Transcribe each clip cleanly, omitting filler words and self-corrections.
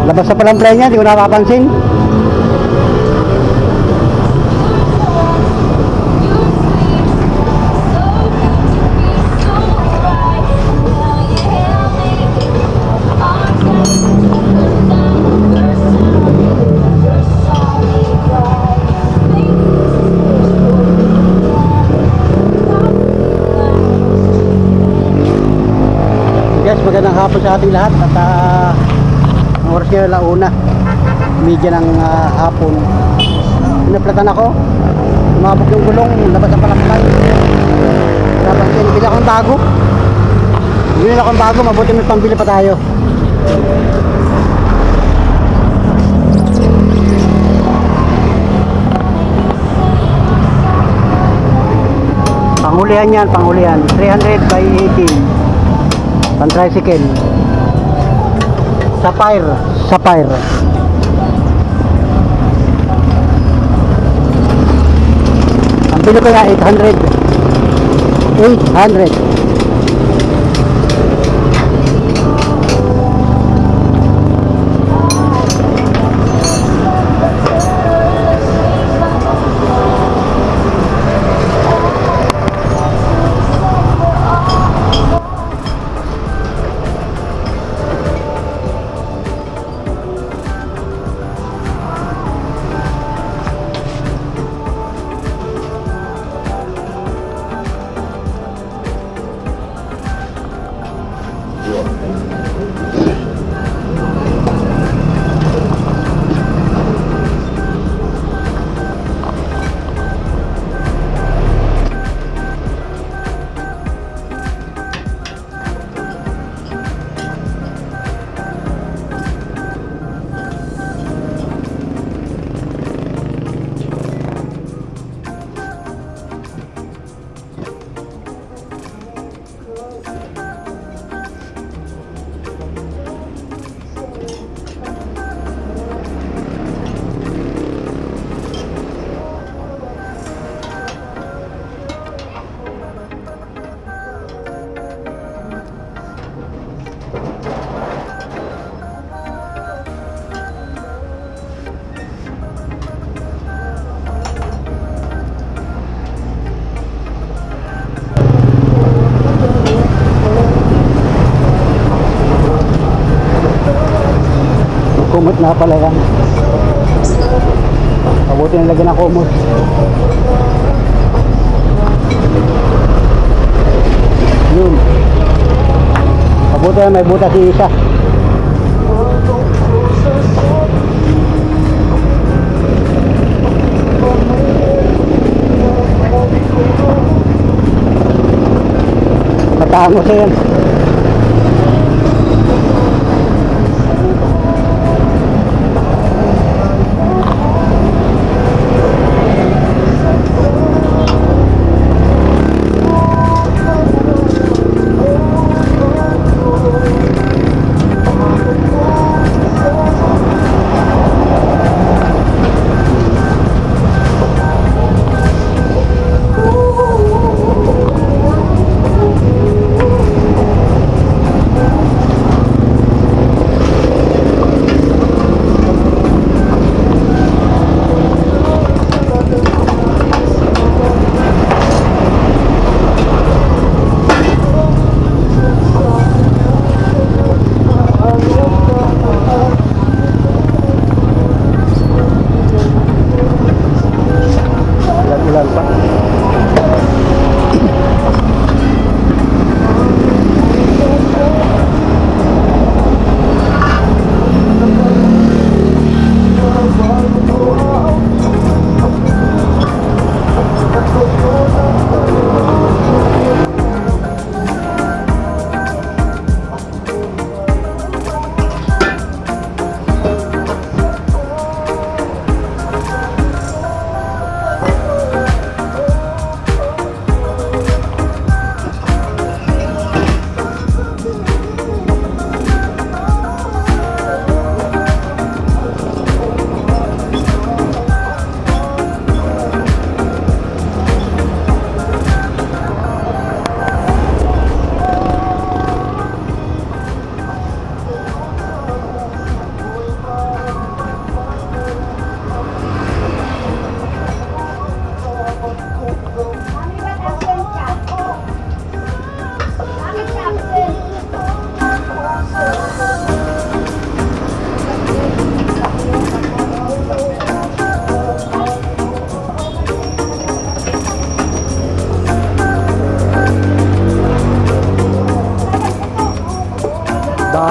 Labas sa palang play niya, di ko napapansin. Guys, magandang hapon sa ating lahat at ang oras ngayon launa media ng hapon. Pinaplatan ako, lumabog yung gulong, labas ang palakpan. Napansin, bili akong bago. Bili akong bago, mabuti may pambili pa tayo. Panghulihan yan, panghulihan 300 by 18 pan-tricycle. Sapphire. Ang pilo ko na 800. Kumot na pala yan. Mabuti na lagyan ng kumot. Yun. Mabuti na may butas isa. Matangos yan.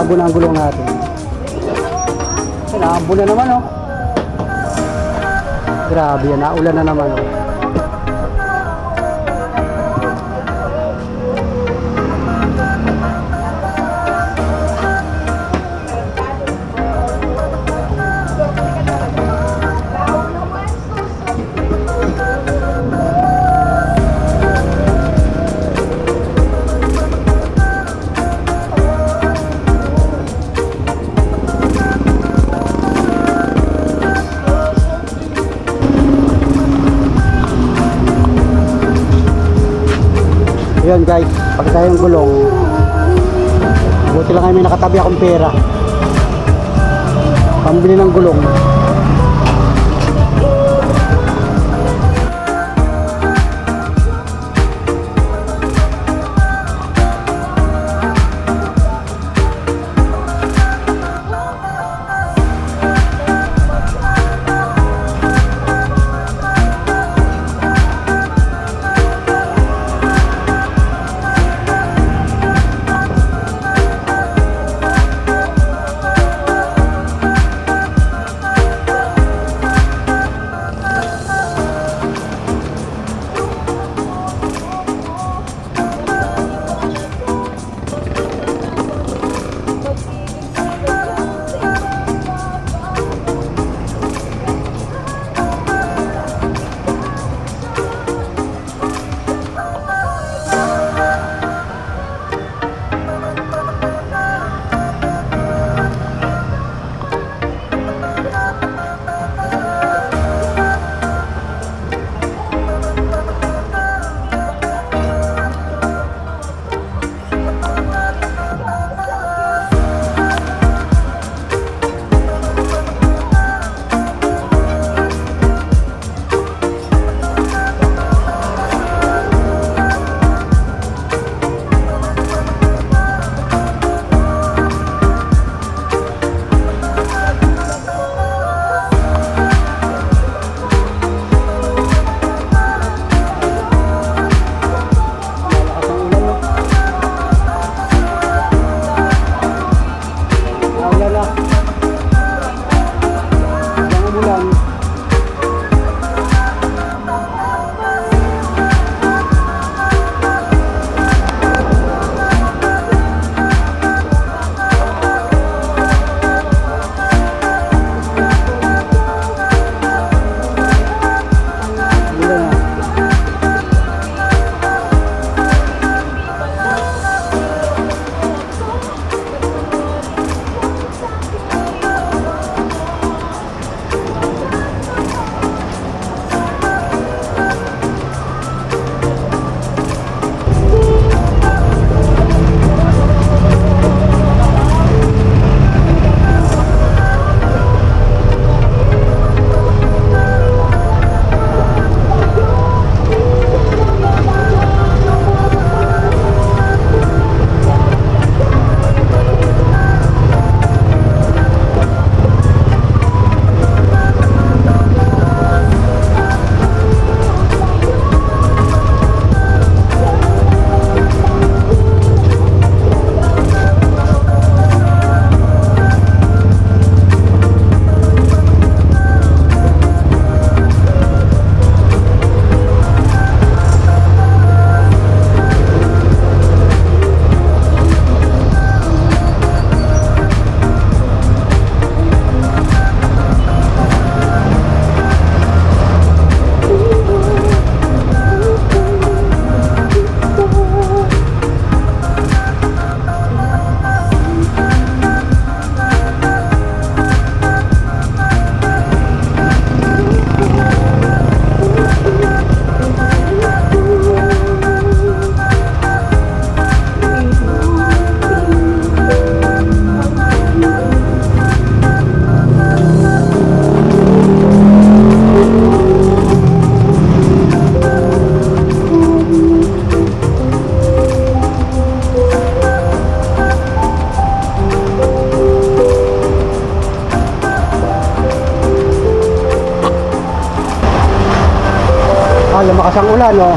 malabo na ang gulong natin. Malabo na naman oh. Grabe yan, naulan na naman oh. Yun guys, pag tayong gulong, buti lang kami nakatabi akong pera pambili ng gulong. lumakas ang ulan, oh.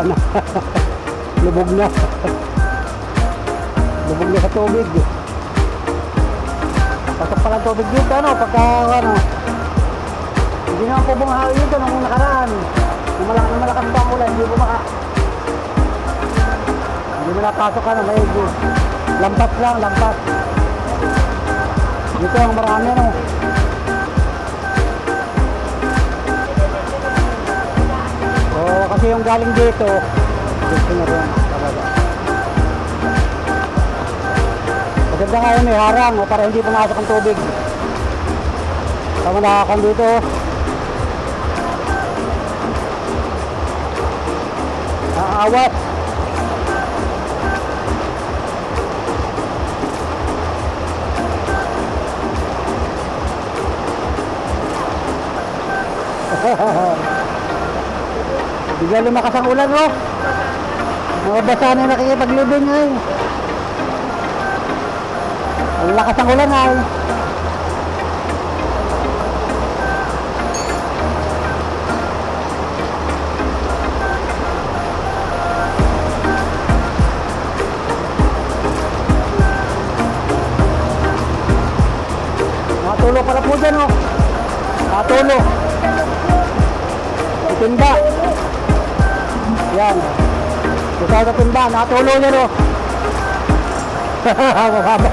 wala na. Lubog na. Lubog na sa tubig. Pasok pala ang tubig dito, ano, pagka, ano, hindi naman po bumahawi dito nung nakaraan. Yung malakas pa ang ulan, hindi bumaha. Hindi mo napasok, ano, may lampas lang, lampas. Dito ang marami, ano. Oo, kasi yung galing dito, gusto na rin talaga. Maganda nga yun, may harang, o, para hindi pumasok ang tubig. Tama nakakan dito. Aawas. Bigla lumakas ang ulan, oh. Mga basa na nakikipaglibing, ay. Ang lakas ang ulan, ay. Natulo pala po dyan, oh. Natulo. Timba. Yan. Ito sa timba. Natulo niya, no. Mababa.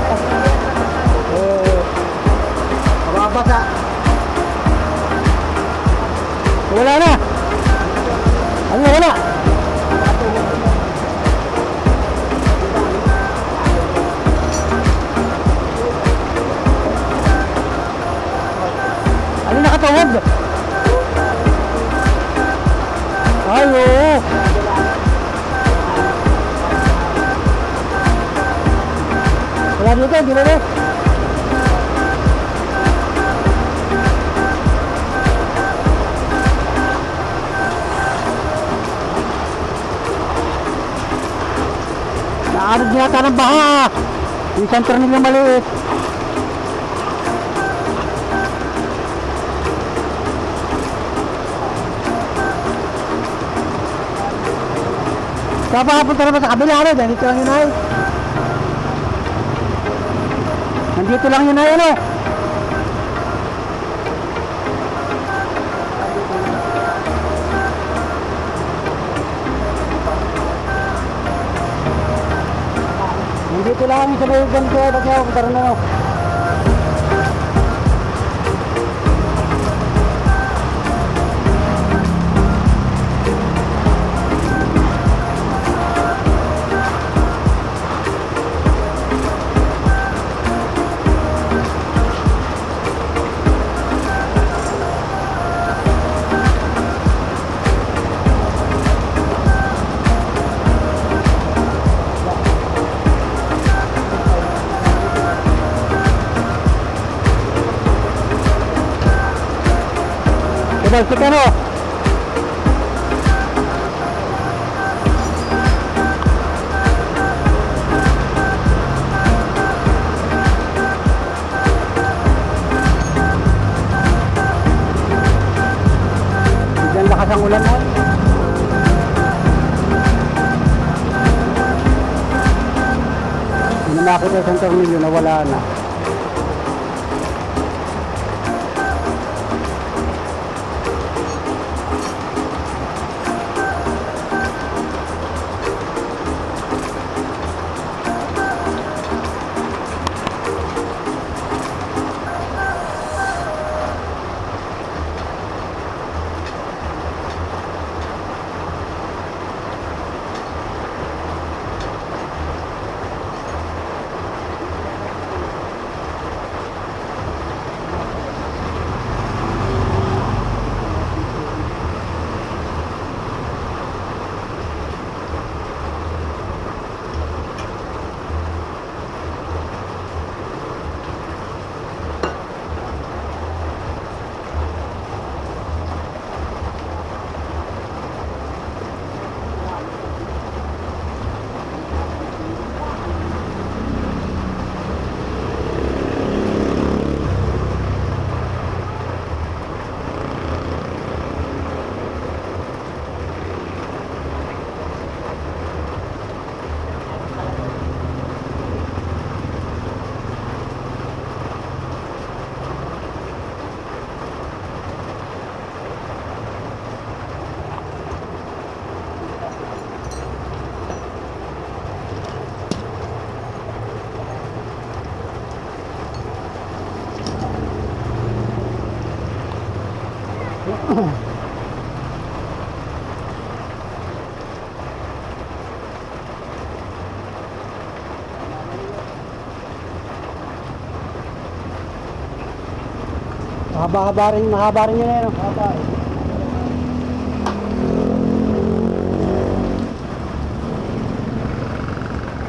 Mababasa. Wala na. Ano, wala. Ano nakatawag? Ay, oo. Wala dito, hindi na rin. Naanod yata ng baha. Yung center nila maliit. Papapunta naman sa kabila, ano? Dito lang yun, ay. Nandito lang yun, ay, ano? Nandito lang sa bayan ko, pati ako, punta rin, ano? Ibalik ka, no? Bigyan lakas ang ulan, ay. Hindi nakita sa tornilyo na wala na. Mahaba rin yun eh, no? Mahaba eh.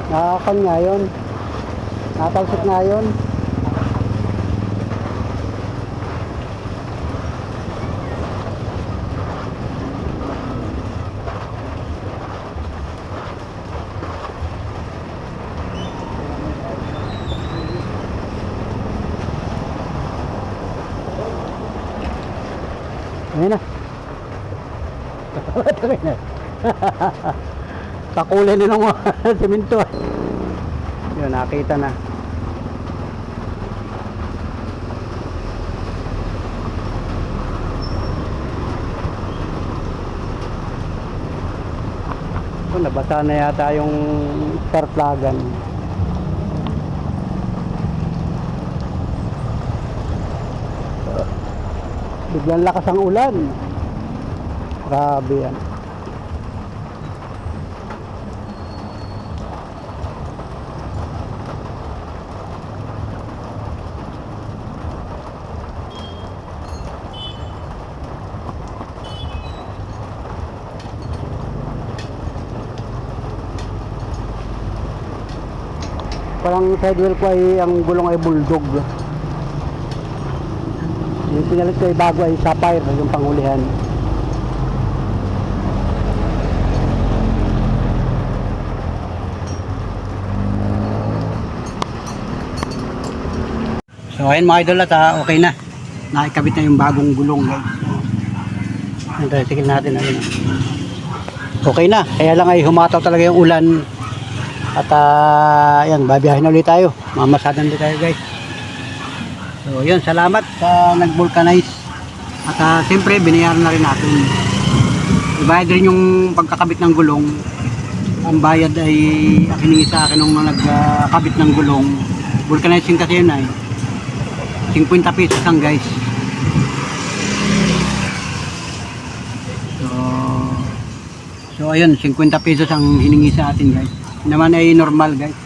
Nakakan nga yun. Natalsik nga yun. Ayun na. Kakulay nila ng semento. Yun, nakita na. Nabasa na yata yung spark plugan. Biglang lakas ang ulan. Grabe yan. Parang sidewheel ko ay ang gulong ay bulldog. Yung pinalit ko ay bago ay sapphire, yung panghulihan. So ayun mga idol at okay na. Nakikabit na yung bagong gulong guys. Ang tricycle natin ayun. Okay na, kaya lang ay humataw talaga yung ulan. At yan, babiyahin na ulit tayo. Mamasadan ulit tayo guys. So yun, salamat sa nag-vulcanize. At siyempre binayaran na rin natin. Ibayad rin yung pagkakabit ng gulong. Ang bayad ay hiningi sa akin nung nagkabit ng gulong. Vulcanizing kasi yun ay 50 pesos lang guys. So ayun, 50 pesos ang hiningi sa atin guys. Naman ay normal guys.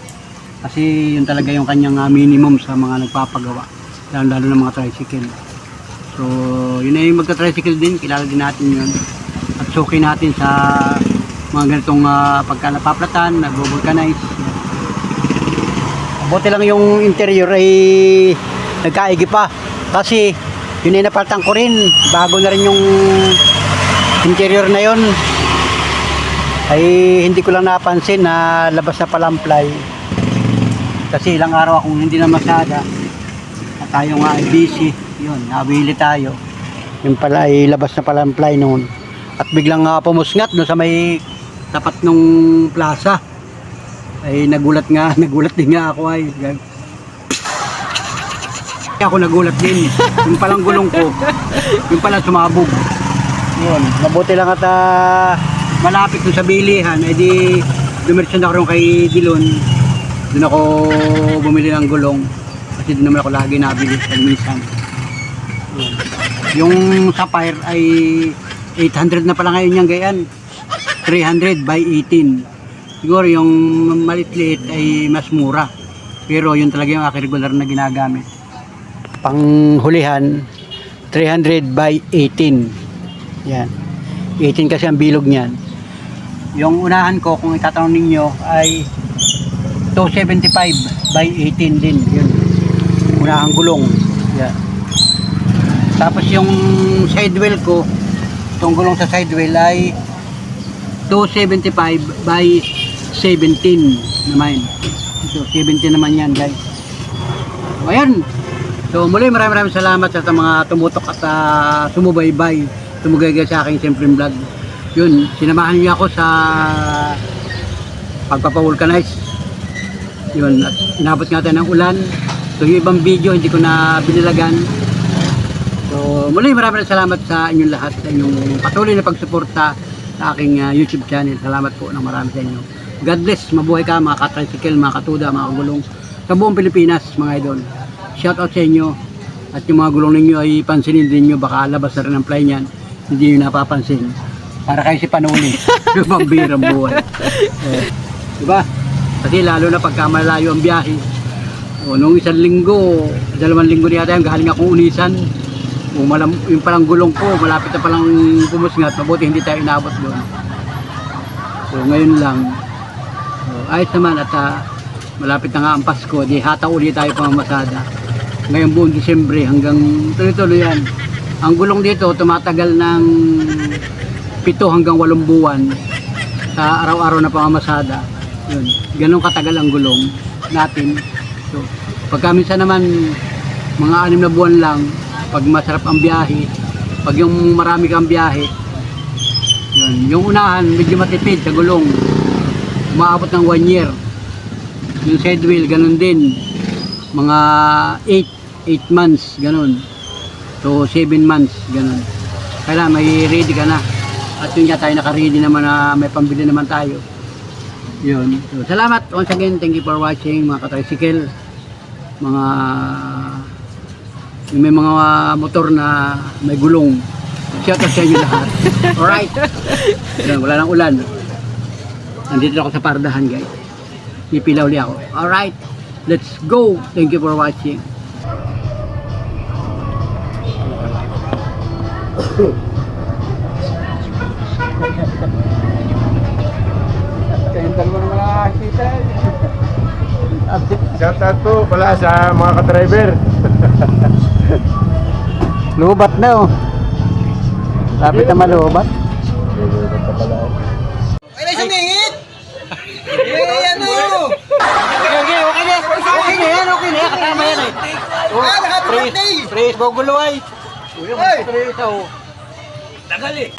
Kasi yun talaga yung kanyang minimum sa mga nagpapagawa. Lalo ng mga tricycle. So yun ay magka-tricycle din, kilala din natin yun. At suki natin sa mga ganitong pagka napaplatan, nag-vulcanize. Buti lang yung interior ay nagkaigi pa. Kasi yun ay napaltan ko rin. Bago na rin yung interior na yun. Ay hindi ko lang napansin na labas na palamplay. Kasi ilang araw akong hindi na masada. At tayo nga ay busy. Yun, nabili tayo. Yung pala ay labas na palamplay noon. At biglang pumusngat no sa may tapat nung plaza. Ay nagulat din nga ako ay. Ako nagulat din. Yung palang gulong ko, yung pala sumabog. Yun, mabuti lang at malapit dun sa bilihan, edi dumiretso na ako kay Dilon. Doon ako bumili ng gulong kasi doon naman ako lagi nabili minsan. Yung sapphire ay 800 na pala ngayon yung gayan. 300 by 18. Siguro yung maliit-liit ay mas mura. Pero yun talaga yung aking regular na ginagamit. Panghulihan 300 by 18. Yan. 18 kasi ang bilog niyan. Yung unahan ko kung itatanong ninyo ay 275 by 18 din. Yun. Unahang gulong. Yan. Tapos yung sidewheel ko, itong gulong sa sidewheel ay 275 by 17 naman. So 17 naman yan guys. Ayan. So muli maraming salamat sa mga tumutok at sumubaybay, tumugay sa aking simpleng vlog. Yun, sinamahan niyo ako sa pagpapavulcanize. Yun, at inabot nga tayo ng ulan. So yung ibang video hindi ko na binilagan. So muli maraming salamat sa inyong lahat, sa inyong patuloy na pagsuporta sa aking YouTube channel. Salamat po ng marami sa inyo. God bless, mabuhay ka mga ka-tricycle, mga katuda, mga kagulong sa buong Pilipinas mga idol. Shout out sa inyo. At yung mga gulong ninyo ay pansinin din nyo, baka labas na rin ang fly niyan, hindi nyo napapansin. Para kayo si Panuli, yung pambirang buhay. Diba? Kasi lalo na pagka malayo ang biyahe. Nung 1 linggo, 2 linggo niyata yung galing akong Unisan. Yung palang gulong ko, malapit na palang pumusngat, mabuti hindi tayo inabot doon. So ngayon lang, ayos naman at malapit na nga ang Pasko, di hataw ulit tayo pamamasada. Ngayon buong Disyembre hanggang tuloy-tuloy yan. Ang gulong dito tumatagal ng 7 hanggang 8 buwan sa araw-araw na pamamasada. Yun, ganun katagal ang gulong natin. So, pagka minsan naman mga 6 na buwan lang, pag masarap ang biyahe, pag yung marami kang biyahe, yun, yung unahan medyo matipid sa gulong, umaabot ng 1 year. Yung side wheel, ganun din, mga 8 months, ganun. So 7 months, ganun. Kailangan may ready ka na. At yun nga tayo naka-ready naman na may pambili naman tayo. Yun. So, salamat once again, thank you for watching mga ka-tricycle, mga may mga motor na may gulong. Shout out sa inyo lahat. Alright. Wala nang ulan. Nandito ako sa pardahan, guys. Pipila uli ako. Alright. Let's go. Thank you for watching. Kayong dalawa na makakita. Shout out po pala sa mga ka-driver. Lubat na oh. Lapit na malubat. Ay, na sumingit! Eh, ano yun? Okay na. Okay na yan. Kasama yan eh. Naka-birthday! Praise Bogoloy. Ay! Praise oh. Tagal eh!